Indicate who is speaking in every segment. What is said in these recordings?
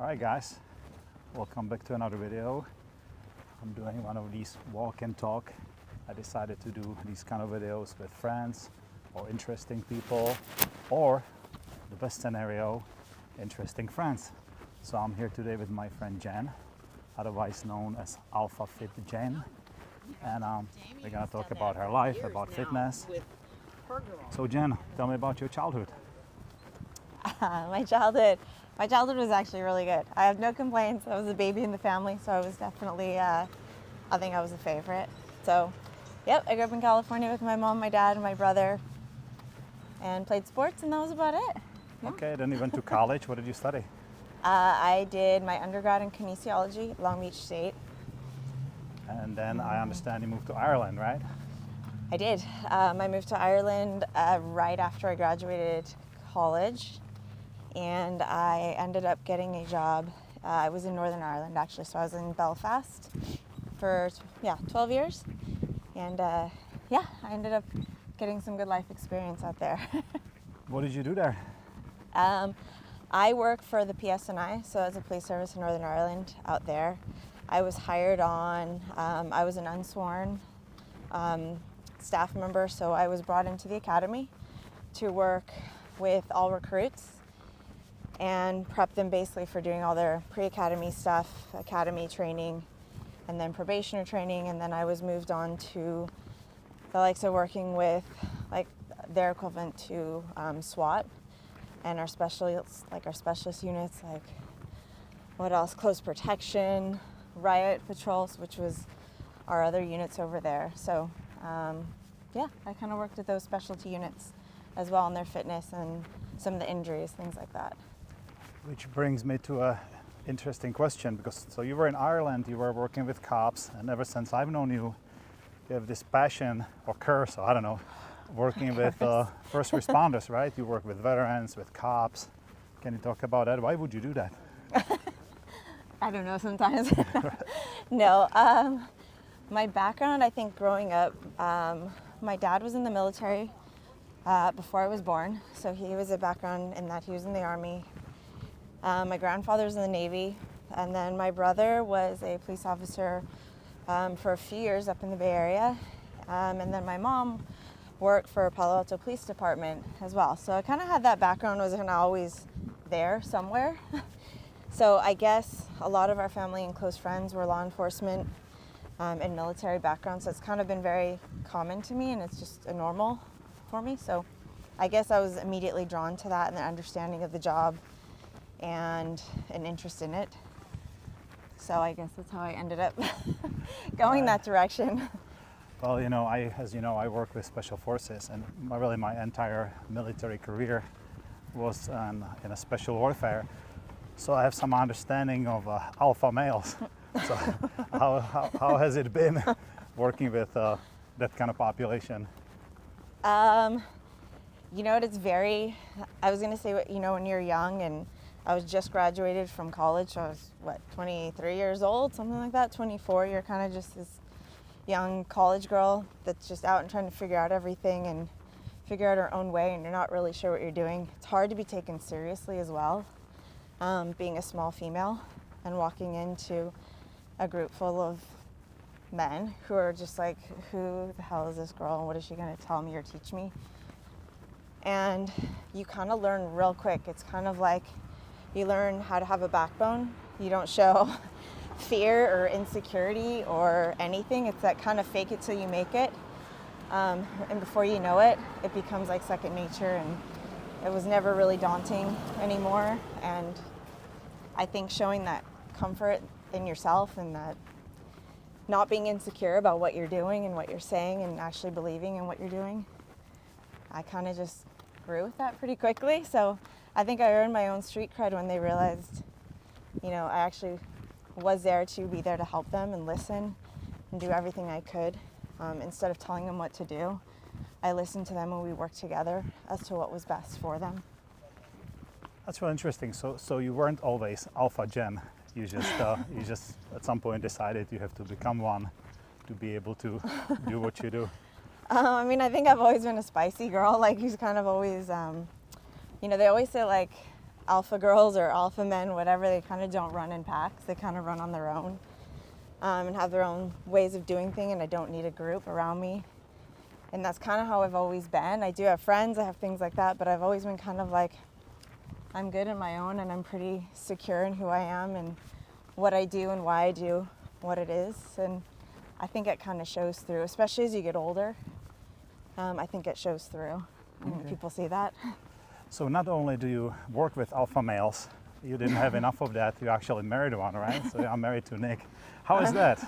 Speaker 1: Alright guys, welcome back to another video. I'm doing one of these walk and talk. I decided to do these kind of videos with friends or interesting people, or the best scenario, interesting friends. So I'm here today with my friend Jen, otherwise known as Alpha Fit Jen, and we're gonna talk about her life, about fitness. So Jen, tell me about your childhood.
Speaker 2: My childhood was actually really good. I have no complaints. I was a baby in the family, so I was definitely, I think I was a favorite. So, yep, I grew up in California with my mom, my dad, and my brother, and played sports, and that was about it. Yeah.
Speaker 1: Okay, then you went to college. What did you study?
Speaker 2: I did my undergrad in kinesiology at Long Beach State.
Speaker 1: And then I understand you moved to Ireland, right?
Speaker 2: I did. I moved to Ireland right after I graduated college, and I ended up getting a job. I was in Northern Ireland actually, so I was in Belfast for 12 years, and I ended up getting some good life experience out there.
Speaker 1: What did you do there?
Speaker 2: I work for the PSNI, so as a police service in Northern Ireland out there. I was hired on, I was an unsworn staff member, so I was brought into the academy to work with all recruits and prep them basically for doing all their pre-academy stuff, academy training, and then probationer training, and then I was moved on to the likes of working with like their equivalent to SWAT and our specialists, like our specialist units, like what else? Close protection, riot patrols, which was our other units over there. So I kind of worked with those specialty units as well on their fitness and some of the injuries, things like that.
Speaker 1: Which brings me to a interesting question, because so you were in Ireland, you were working with cops, and ever since I've known you, you have this passion or curse, or I don't know, working with first responders, right? You work with veterans, with cops. Can you talk about that? Why would you do that?
Speaker 2: I don't know, sometimes. No, my background, I think growing up, my dad was in the military before I was born, so he was a background in that he was in the Army. My grandfather was in the Navy, and then my brother was a police officer for a few years up in the Bay Area, and then my mom worked for Palo Alto Police Department as well. So I kind of had that background, was kind of always there somewhere. So I guess a lot of our family and close friends were law enforcement and military background, so it's kind of been very common to me, and it's just a normal for me. So I guess I was immediately drawn to that and the understanding of the job and an interest in it. So I guess that's how I ended up going that direction.
Speaker 1: Well, as you know, I work with special forces, and my entire military career was in a special warfare. So I have some understanding of alpha males. So how has it been working with that kind of population?
Speaker 2: It's very, I was going to say, when you're young, and I was just graduated from college, so I was, 23 years old, something like that, 24, you're kind of just this young college girl that's just out and trying to figure out everything and figure out her own way, and you're not really sure what you're doing. It's hard to be taken seriously as well, being a small female and walking into a group full of men who are just like, who the hell is this girl, and what is she going to tell me or teach me? And you kind of learn real quick. It's kind of like you learn how to have a backbone. You don't show fear or insecurity or anything. It's that kind of fake it till you make it. And before you know it, it becomes like second nature, and it was never really daunting anymore. And I think showing that comfort in yourself and that not being insecure about what you're doing and what you're saying and actually believing in what you're doing, I kind of just grew with that pretty quickly. So I think I earned my own street cred when they realized, I actually was there to be there to help them and listen and do everything I could. Instead of telling them what to do, I listened to them and we worked together as to what was best for them.
Speaker 1: That's really interesting. So you weren't always Alpha Jen. You just at some point decided you have to become one to be able to do what you do.
Speaker 2: I think I've always been a spicy girl, like who's kind of always, they always say like alpha girls or alpha men, whatever, they kind of don't run in packs. They kind of run on their own and have their own ways of doing things, and I don't need a group around me. And that's kind of how I've always been. I do have friends, I have things like that, but I've always been kind of like, I'm good on my own, and I'm pretty secure in who I am and what I do and why I do what it is. And I think it kind of shows through, especially as you get older. I think it shows through, and people see that.
Speaker 1: So not only do you work with alpha males, you didn't have enough of that, you actually married one, right? So I'm married to Nick. How is that?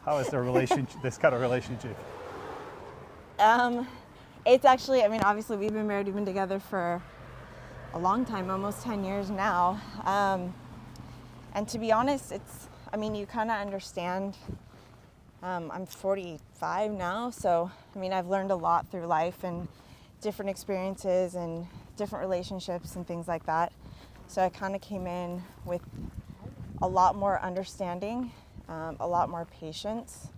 Speaker 1: How is the relationship, this kind of relationship?
Speaker 2: It's actually, I mean, obviously we've been together for a long time, almost 10 years now. And to be honest, I mean, you kind of understand. I'm 45 now, so I mean, I've learned a lot through life and different experiences and different relationships and things like that. So I kind of came in with a lot more understanding, a lot more patience.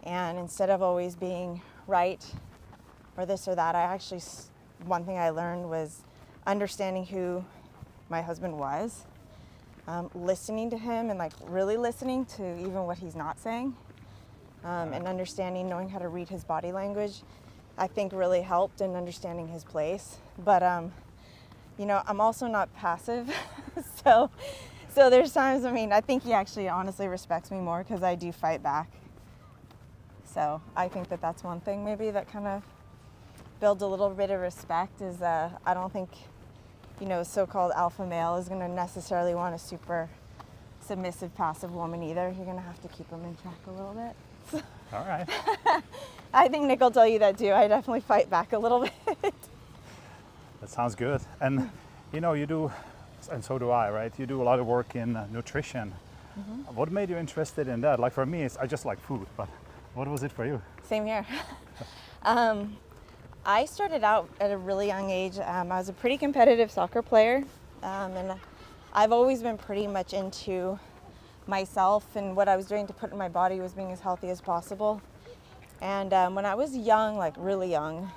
Speaker 2: And instead of always being right or this or that, one thing I learned was understanding who my husband was, listening to him and like really listening to even what he's not saying, and understanding, knowing how to read his body language, I think really helped in understanding his place. But you know, I'm also not passive, so there's times, I mean, I think he actually honestly respects me more because I do fight back. So I think that that's one thing maybe that kind of builds a little bit of respect is I don't think, you know, so-called alpha male is going to necessarily want a super submissive, passive woman either. You're going to have to keep them in check a little bit.
Speaker 1: All right.
Speaker 2: I think Nick will tell you that too. I definitely fight back a little bit.
Speaker 1: That sounds good. And you know, you do, and so do I, right? You do a lot of work in nutrition. Mm-hmm. What made you interested in that? Like for me, I just like food, but what was it for you?
Speaker 2: Same here. I started out at a really young age. I was a pretty competitive soccer player, and I've always been pretty much into myself, and what I was doing to put in my body was being as healthy as possible. And when I was young, like really young,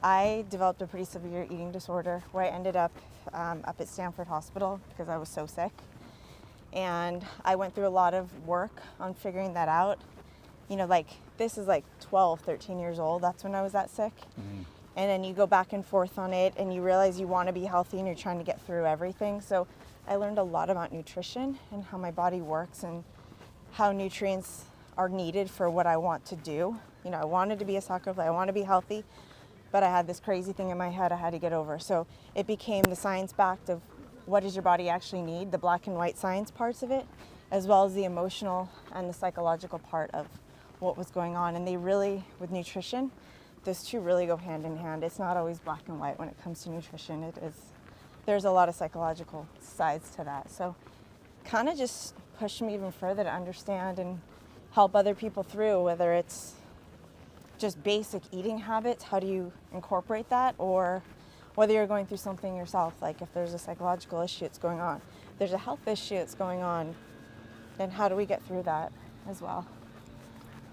Speaker 2: I developed a pretty severe eating disorder where I ended up at Stanford Hospital because I was so sick. And I went through a lot of work on figuring that out. You know, like this is like 12, 13 years old. That's when I was that sick. Mm-hmm. And then you go back and forth on it and you realize you want to be healthy and you're trying to get through everything. So I learned a lot about nutrition and how my body works and how nutrients are needed for what I want to do. You know, I wanted to be a soccer player, I want to be healthy, but I had this crazy thing in my head I had to get over. So it became the science-backed of what does your body actually need, the black and white science parts of it, as well as the emotional and the psychological part of what was going on. And they really, with nutrition, those two really go hand in hand. It's not always black and white when it comes to nutrition. There's a lot of psychological sides to that. So kind of just pushed me even further to understand and help other people through, whether it's just basic eating habits, how do you incorporate that, or whether you're going through something yourself, like if there's a psychological issue that's going on, there's a health issue that's going on, then how do we get through that as well?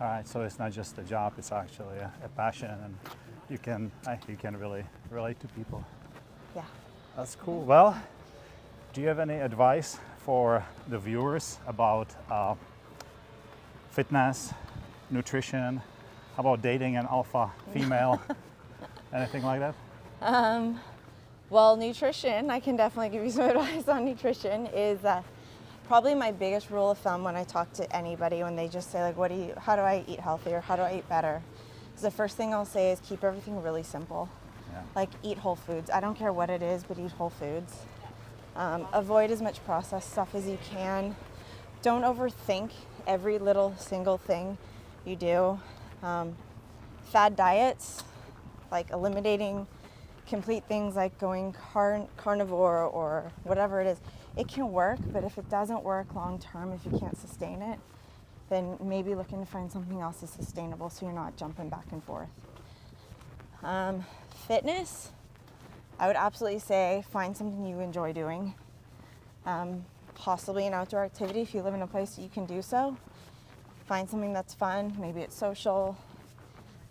Speaker 1: All right, so it's not just a job, it's actually a passion, and you can really relate to people.
Speaker 2: Yeah.
Speaker 1: That's cool. Well, do you have any advice for the viewers about fitness, nutrition? How about dating an alpha female? Anything like that?
Speaker 2: Well, nutrition, I can definitely give you some advice on nutrition, is probably my biggest rule of thumb when I talk to anybody when they just say like, how do I eat healthier? How do I eat better? So the first thing I'll say is keep everything really simple. Yeah. Like eat whole foods. I don't care what it is, but eat whole foods. Avoid as much processed stuff as you can. Don't overthink every little single thing you do. Fad diets, like eliminating complete things like going carnivore or whatever it is, it can work, but if it doesn't work long term, if you can't sustain it, then maybe looking to find something else that's sustainable so you're not jumping back and forth. Fitness, I would absolutely say find something you enjoy doing. Possibly an outdoor activity if you live in a place that you can do so. Find something that's fun, maybe it's social.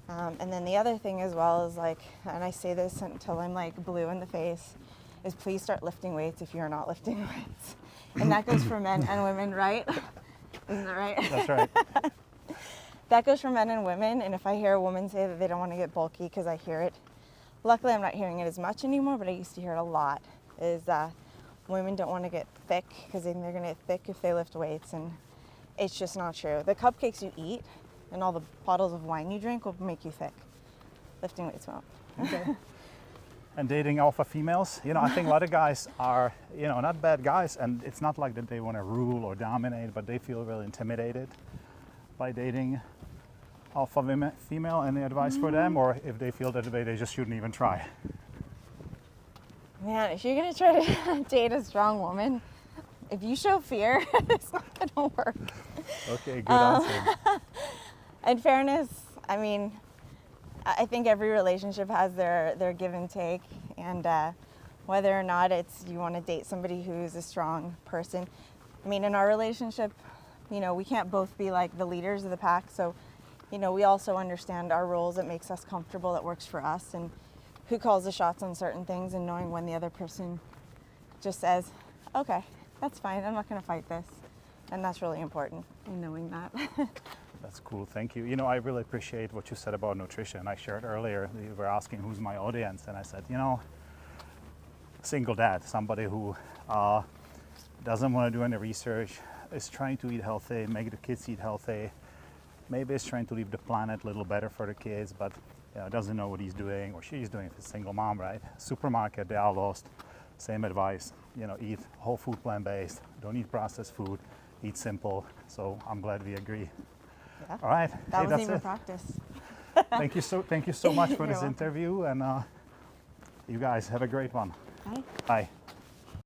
Speaker 2: And then the other thing as well is like, and I say this until I'm like blue in the face, is please start lifting weights if you're not lifting weights. And that goes for men and women, right? Isn't that right?
Speaker 1: That's right.
Speaker 2: That goes for men and women. And if I hear a woman say that they don't want to get bulky, because I hear it, luckily I'm not hearing it as much anymore, but I used to hear it a lot, is women don't want to get thick because they're going to get thick if they lift weights. And it's just not true. The cupcakes you eat and all the bottles of wine you drink will make you thick. Lifting weights won't.
Speaker 1: Okay. And dating alpha females, you know, I think a lot of guys are, you know, not bad guys, and it's not like that they want to rule or dominate, but they feel really intimidated by dating alpha female. Any advice for them, or if they feel that way, they just shouldn't even try?
Speaker 2: Man, if you're going to try to date a strong woman, if you show fear, it's not going to work.
Speaker 1: Okay, good answer.
Speaker 2: In fairness, I mean, I think every relationship has their give and take, and whether or not it's you want to date somebody who's a strong person. I mean, in our relationship, you know, we can't both be like the leaders of the pack, so, you know, we also understand our roles. It makes us comfortable, that works for us, and who calls the shots on certain things, and knowing when the other person just says, okay, that's fine, I'm not going to fight this. And that's really important, in knowing that.
Speaker 1: That's cool, thank you. You know, I really appreciate what you said about nutrition. I shared earlier, you were asking who's my audience, and I said, you know, single dad, somebody who doesn't want to do any research, is trying to eat healthy, make the kids eat healthy, maybe is trying to leave the planet a little better for the kids, but you know, doesn't know what he's doing or she's doing if it's a single mom, right? Supermarket, they are lost. Same advice, you know, eat whole food, plant-based, don't eat processed food, eat simple. So I'm glad we agree.
Speaker 2: Yeah.
Speaker 1: All right.
Speaker 2: That
Speaker 1: hey,
Speaker 2: wasn't even
Speaker 1: it.
Speaker 2: practice.
Speaker 1: Thank you so much for
Speaker 2: You're
Speaker 1: this
Speaker 2: welcome.
Speaker 1: interview, and you guys have a great one.
Speaker 2: Bye.
Speaker 1: Bye.